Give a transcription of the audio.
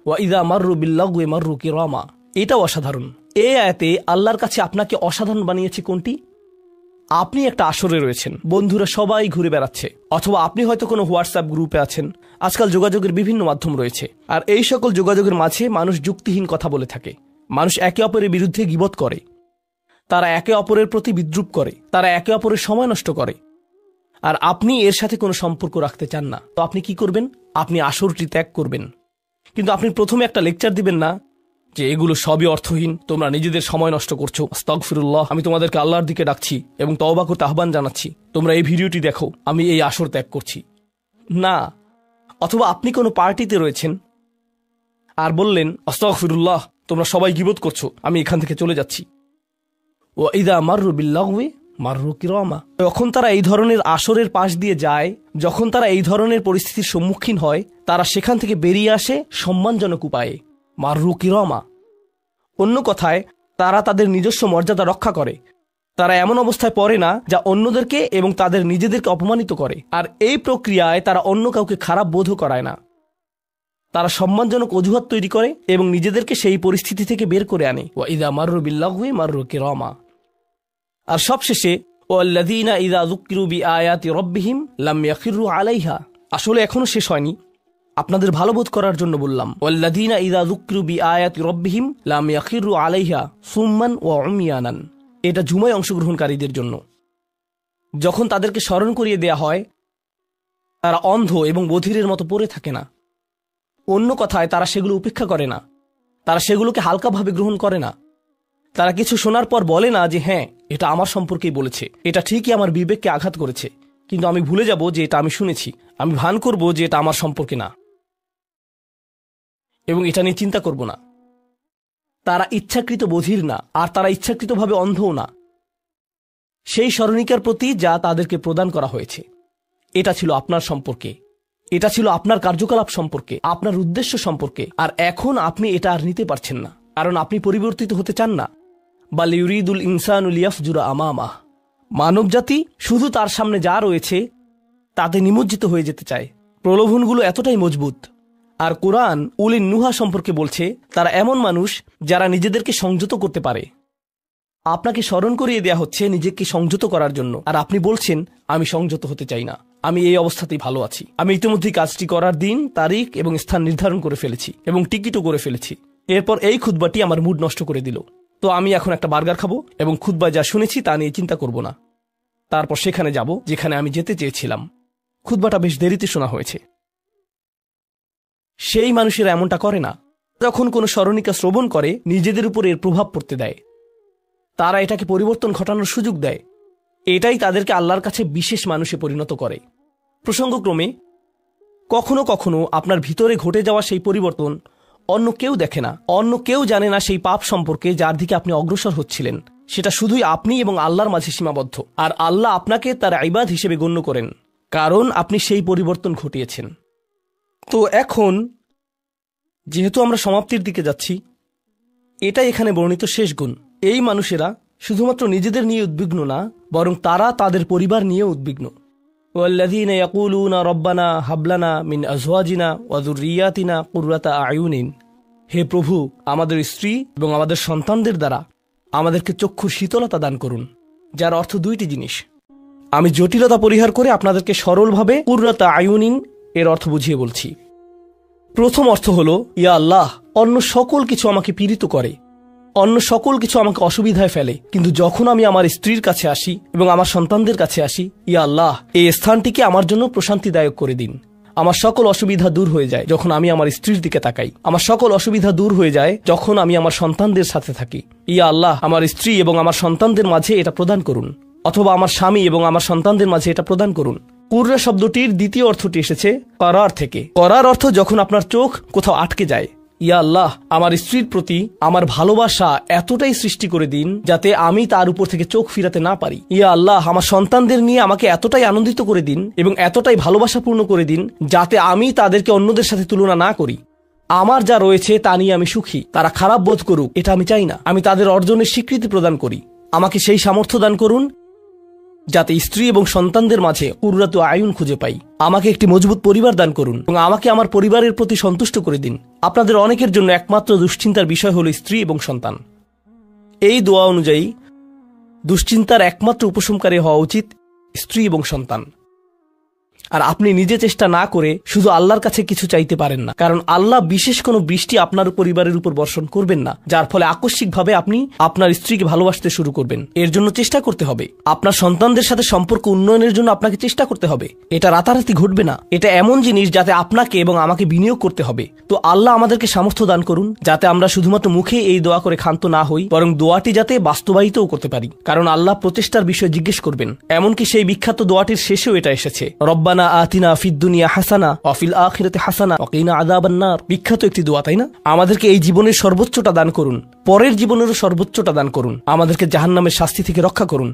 ওয়া ইযা মাররু বিল্লাগwi মাররু কিরামা। এটাও অসাধারণ। এই আয়াতে আল্লাহর কাছে আপনাকে অসাধারণ বানিয়েছে কোনটি? আপনি একটা আসরে রয়েছেন, বন্ধুরা সবাই ঘুরে বেড়াচ্ছে, অথবা আপনি হয়তো কোনো হোয়াটসঅ্যাপ গ্রুপে আছেন। আজকাল যোগাযোগের বিভিন্ন মাধ্যম রয়েছে, আর এই সকল যোগাযোগের মাঝে মানুষ যুক্তিহীন কথা বলে থাকে। মানুষ একে অপরের বিরুদ্ধে গীবত করে, তারা একে অপরের প্রতি বিদ্রূপ করে, তারা একে অপরের সময় নষ্ট করে। আর আপনি এর সাথে কোনো সম্পর্ক রাখতে চান না, তো আপনি কি করবেন? আপনি আসরটি ত্যাগ করবেন। কিন্তু আপনি প্রথমে একটা লেকচার দিবেন না যে এগুলো সবই অর্থহীন, তোমরা নিজেদের সময় নষ্ট করছো, আস্তাগফিরুল্লাহ, আমি তোমাদেরকে আল্লাহর দিকে ডাকছি এবং তওবা করতে আহ্বান জানাচ্ছি, তোমরা এই ভিডিওটি দেখো, আমি এই আসর ত্যাগ করছি না। অথবা আপনি কোনো পার্টিতে রয়েছেন আর বললেন, আস্তাগফিরুল্লাহ, তোমরা সবাই গীবত করছো, আমি এখান থেকে চলে যাচ্ছি। ওয়া ইযা মাররু বিল্লাগwi মাররু কিরামা। যখন তারা এই ধরনের আসরের পাশ দিয়ে যায়, যখন তারা এই ধরনের পরিস্থিতির সম্মুখীন হয়, তারা সেখান থেকে বেরিয়ে আসে সম্মানজনক উপায়ে, মাররু কিরামা। অন্য কথায়, তারা তাদের নিজস্ব মর্যাদা রক্ষা করে। তারা এমন অবস্থায় পড়ে না যা অন্যদেরকে এবং তাদের নিজেদেরকে অপমানিত করে। আর এই প্রক্রিয়ায় তারা অন্য কাউকে খারাপ বোধও করায় না। তারা সম্মানজনক অজুহাত তৈরি করে এবং নিজেদেরকে সেই পরিস্থিতি থেকে বের করে আনে। ওয়া ইযা মাররু বিল্লাগwi মাররু কিরামা। আর সবশেষে, ওয়াল্লাযীনা ইযা যুক্কিরু বিআয়াতি রাব্বিহিম লাম ইয়াখিরু আলাইহা। আসলে এখনো শেষ হয়নি, আপনাদের ভালো বোধ করার জন্য বললাম। ওয়াল্লাযীনা ইযা যুক্কিরু বিআয়াতি রাব্বিহিম লাম ইয়াখিরু আলাইহা সুম্মান ওয়া উমিয়ানান। এটা জুমায় অংশগ্রহণকারীদের জন্য। যখন তাদেরকে স্মরণ করিয়ে দেয়া হয়, তারা অন্ধ এবং বধিরের মতো পড়ে থাকে না। অন্য কথায়, তারা সেগুলো উপেক্ষা করে না, তারা সেগুলোকে হালকাভাবে গ্রহণ করে না। তারা কিছু শোনার পর বলে না যে হ্যাঁ, এটা আমার সম্পর্কেই বলেছে, এটা ঠিকই আমার বিবেককে আঘাত করেছে, কিন্তু আমি ভুলে যাব যে এটা আমি শুনেছি। আমি ভান করব যে এটা আমার সম্পর্কে না এবং এটা নিয়ে চিন্তা করব না। তারা ইচ্ছাকৃত বধির না, আর তারা ইচ্ছাকৃতভাবে অন্ধও না। সেই স্মরণিকার প্রতি যা তাদেরকে প্রদান করা হয়েছে, এটা ছিল আপনার সম্পর্কে, এটা ছিল আপনার কার্যকলাপ সম্পর্কে, আপনার উদ্দেশ্য সম্পর্কে। আর এখন আপনি এটা আর নিতে পারছেন না, কারণ আপনি পরিবর্তিত হতে চান না। বাল ইউরিদুল ইনসানু লিয়াফজুরা আমামাহ। মানবজাতি শুধু তার সামনে যা রয়েছে তাতে নিমজ্জিত হয়ে যেতে চায়। প্রলোভনগুলো এতটাই মজবুত। আর কোরআন উলিন নুহা সম্পর্কে বলছে, তারা এমন মানুষ যারা নিজেদেরকে সংযত করতে পারে। আপনাকে স্মরণ করিয়ে দেয়া হচ্ছে নিজেকে সংযত করার জন্য, আর আপনি বলছেন আমি সংযত হতে চাই না, আমি এই অবস্থাতেই ভালো আছি। আমি ইতিমধ্যেই কাজটি করার দিন, তারিখ এবং স্থান নির্ধারণ করে ফেলেছি এবং টিকিটও করে ফেলেছি। এরপর এই খুতবাটি আমার মুড নষ্ট করে দিল। তো আমি এখন একটা বার্গার খাবো এবং খুতবায় যা শুনেছি তা নিয়ে চিন্তা করব না। তারপর সেখানে যাব যেখানে আমি যেতে চেয়েছিলাম। খুতবাটা বেশ দেরিতে শোনা হয়েছে। সেই মানুষেরা এমনটা করে না। যখন কোনো স্মরণিকা শ্রবণ করে, নিজেদের উপর এর প্রভাব পড়তে দেয়। তারা এটাকে পরিবর্তন ঘটানোর সুযোগ দেয়। এটাই তাদেরকে আল্লাহর কাছে বিশেষ মানুষে পরিণত করে। প্রসঙ্গক্রমে, কখনো কখনো আপনার ভিতরে ঘটে যাওয়া সেই পরিবর্তন অন্য কেউ দেখে না, অন্য কেউ জানে না সেই পাপ সম্পর্কে যার দিকে আপনি অগ্রসর হচ্ছিলেন। সেটা শুধুই আপনি এবং আল্লাহর মাঝে সীমাবদ্ধ। আর আল্লাহ আপনাকে তার ইবাদ হিসেবে গণ্য করেন, কারণ আপনি সেই পরিবর্তন ঘটিয়েছেন। তো এখন যেহেতু আমরা সমাপ্তির দিকে যাচ্ছি, এটাই এখানে বর্ণিত শেষ গুণ। এই মানুষেরা শুধুমাত্র নিজেদের নিয়ে উদ্বিগ্ন না, বরং তারা তাদের পরিবার নিয়ে উদ্বিগ্ন। ওয়াল্লাযীনা ইয়াকুলুনা রব্বানা হাবলানা মিন আজওয়াজিনা ওয়া যুররিয়াতিনা কুররাতা আয়ুনিন। হে প্রভু, আমাদের স্ত্রী এবং আমাদের সন্তানদের দ্বারা আমাদেরকে চক্ষুর শীতলতা দান করুন। যার অর্থ দুইটি জিনিস। আমি জটিলতা পরিহার করে আপনাদেরকে সরলভাবে কুররাতা আয়ুনিন এর অর্থ বুঝিয়ে বলছি। প্রথম অর্থ হলো, ইয়া আল্লাহ, অন্য সকল কিছু আমাকে পীড়িত করে, অন্য সকল কিছু আমাকে অসুবিধায় ফেলে, কিন্তু যখন আমি আমার স্ত্রীর কাছে আসি এবং আমার সন্তানদের কাছে আসি, ইয়া আল্লাহ, এই স্থানটিকে আমার জন্য প্রশান্তিদায়ক করে দিন। আমার সকল অসুবিধা দূর হয়ে যায় যখন আমি আমার স্ত্রীর দিকে তাকাই। আমার সকল অসুবিধা দূর হয়ে যায় যখন আমি আমার সন্তানদের সাথে থাকি। ইয়া আল্লাহ, আমার স্ত্রী এবং আমার সন্তানদের মাঝে এটা প্রদান করুন, অথবা আমার স্বামী এবং আমার সন্তানদের মাঝে এটা প্রদান করুন। কুররা শব্দটির দ্বিতীয় অর্থটি এসেছে করার থেকে। করার অর্থ যখন আপনার চোখ কোথাও আটকে যায়। ইয়া আল্লাহ, আমার স্ত্রীর প্রতি আমার ভালোবাসা এতটাই সৃষ্টি করে দিন যাতে আমি তার উপর থেকে চোখ ফিরাতে না পারি। ইয়া আল্লাহ, আমার সন্তানদের নিয়ে আমাকে এতটাই আনন্দিত করে দিন এবং এতটাই ভালোবাসাপূর্ণ করে দিন যাতে আমি তাদেরকে অন্যদের সাথে তুলনা না করি। আমার যা রয়েছে তা নিয়ে আমি সুখী। তারা খারাপ বোধ করুক, এটা আমি চাই না। আমি তাদের অর্জনের স্বীকৃতি প্রদান করি। আমাকে সেই সামর্থ্য দান করুন যাতে স্ত্রী এবং সন্তানদের মাঝে কুররাতু আয়ুন খুঁজে পাই। আমাকে একটি মজবুত পরিবার দান করুন এবং আমাকে আমার পরিবারের প্রতি সন্তুষ্ট করে দিন। আপনাদের অনেকের জন্য একমাত্র দুশ্চিন্তার বিষয় হল স্ত্রী এবং সন্তান। এই দোয়া অনুযায়ী দুশ্চিন্তার একমাত্র উপশমকারী হওয়া উচিত স্ত্রী এবং সন্তান। আর আপনি নিজে চেষ্টা না করে শুধু আল্লাহর কাছে কিছু চাইতে পারেন না, কারণ আল্লাহ বিশেষ কোনো বৃষ্টি আপনার পরিবারের উপর বর্ষণ করবেন না যার ফলে আকস্মিকভাবে আপনি আপনার স্ত্রীকে ভালোবাসতে শুরু করবেন। এর জন্য চেষ্টা করতে হবে। আপনার সন্তানদের সাথে সম্পর্ক উন্নয়নের জন্য আপনাকে চেষ্টা করতে হবে। এটা রাতারাতি ঘটবে না। এটা এমন জিনিস যাতে আপনাকে এবং আমাকে বিনিয়োগ করতে হবে। তো আল্লাহ আমাদেরকে সামর্থ্য দান করুন যাতে আমরা শুধুমাত্র মুখে এই দোয়া করে ক্ষান্ত না হই, বরং দোয়াটি যাতে বাস্তবায়িতও করতে পারি, কারণ আল্লাহ প্রচেষ্টার বিষয়ে জিজ্ঞেস করবেন। এমনকি সেই বিখ্যাত দোয়াটির শেষেও এটা এসেছে, রব্বানা আতিনা ফিদ দুনিয়া হাসানা ওয়া ফিল আখিরাতি হাসানা ওয়া কিনা আযাবান নার। বিখ্যাত একটি দোয়া, তাই না? আমাদেরকে এই জীবনের সর্বোচ্চটা দান করুন, পরের জীবনেরও সর্বোচ্চটা দান করুন, আমাদেরকে জাহান্নামের শাস্তি থেকে রক্ষা করুন।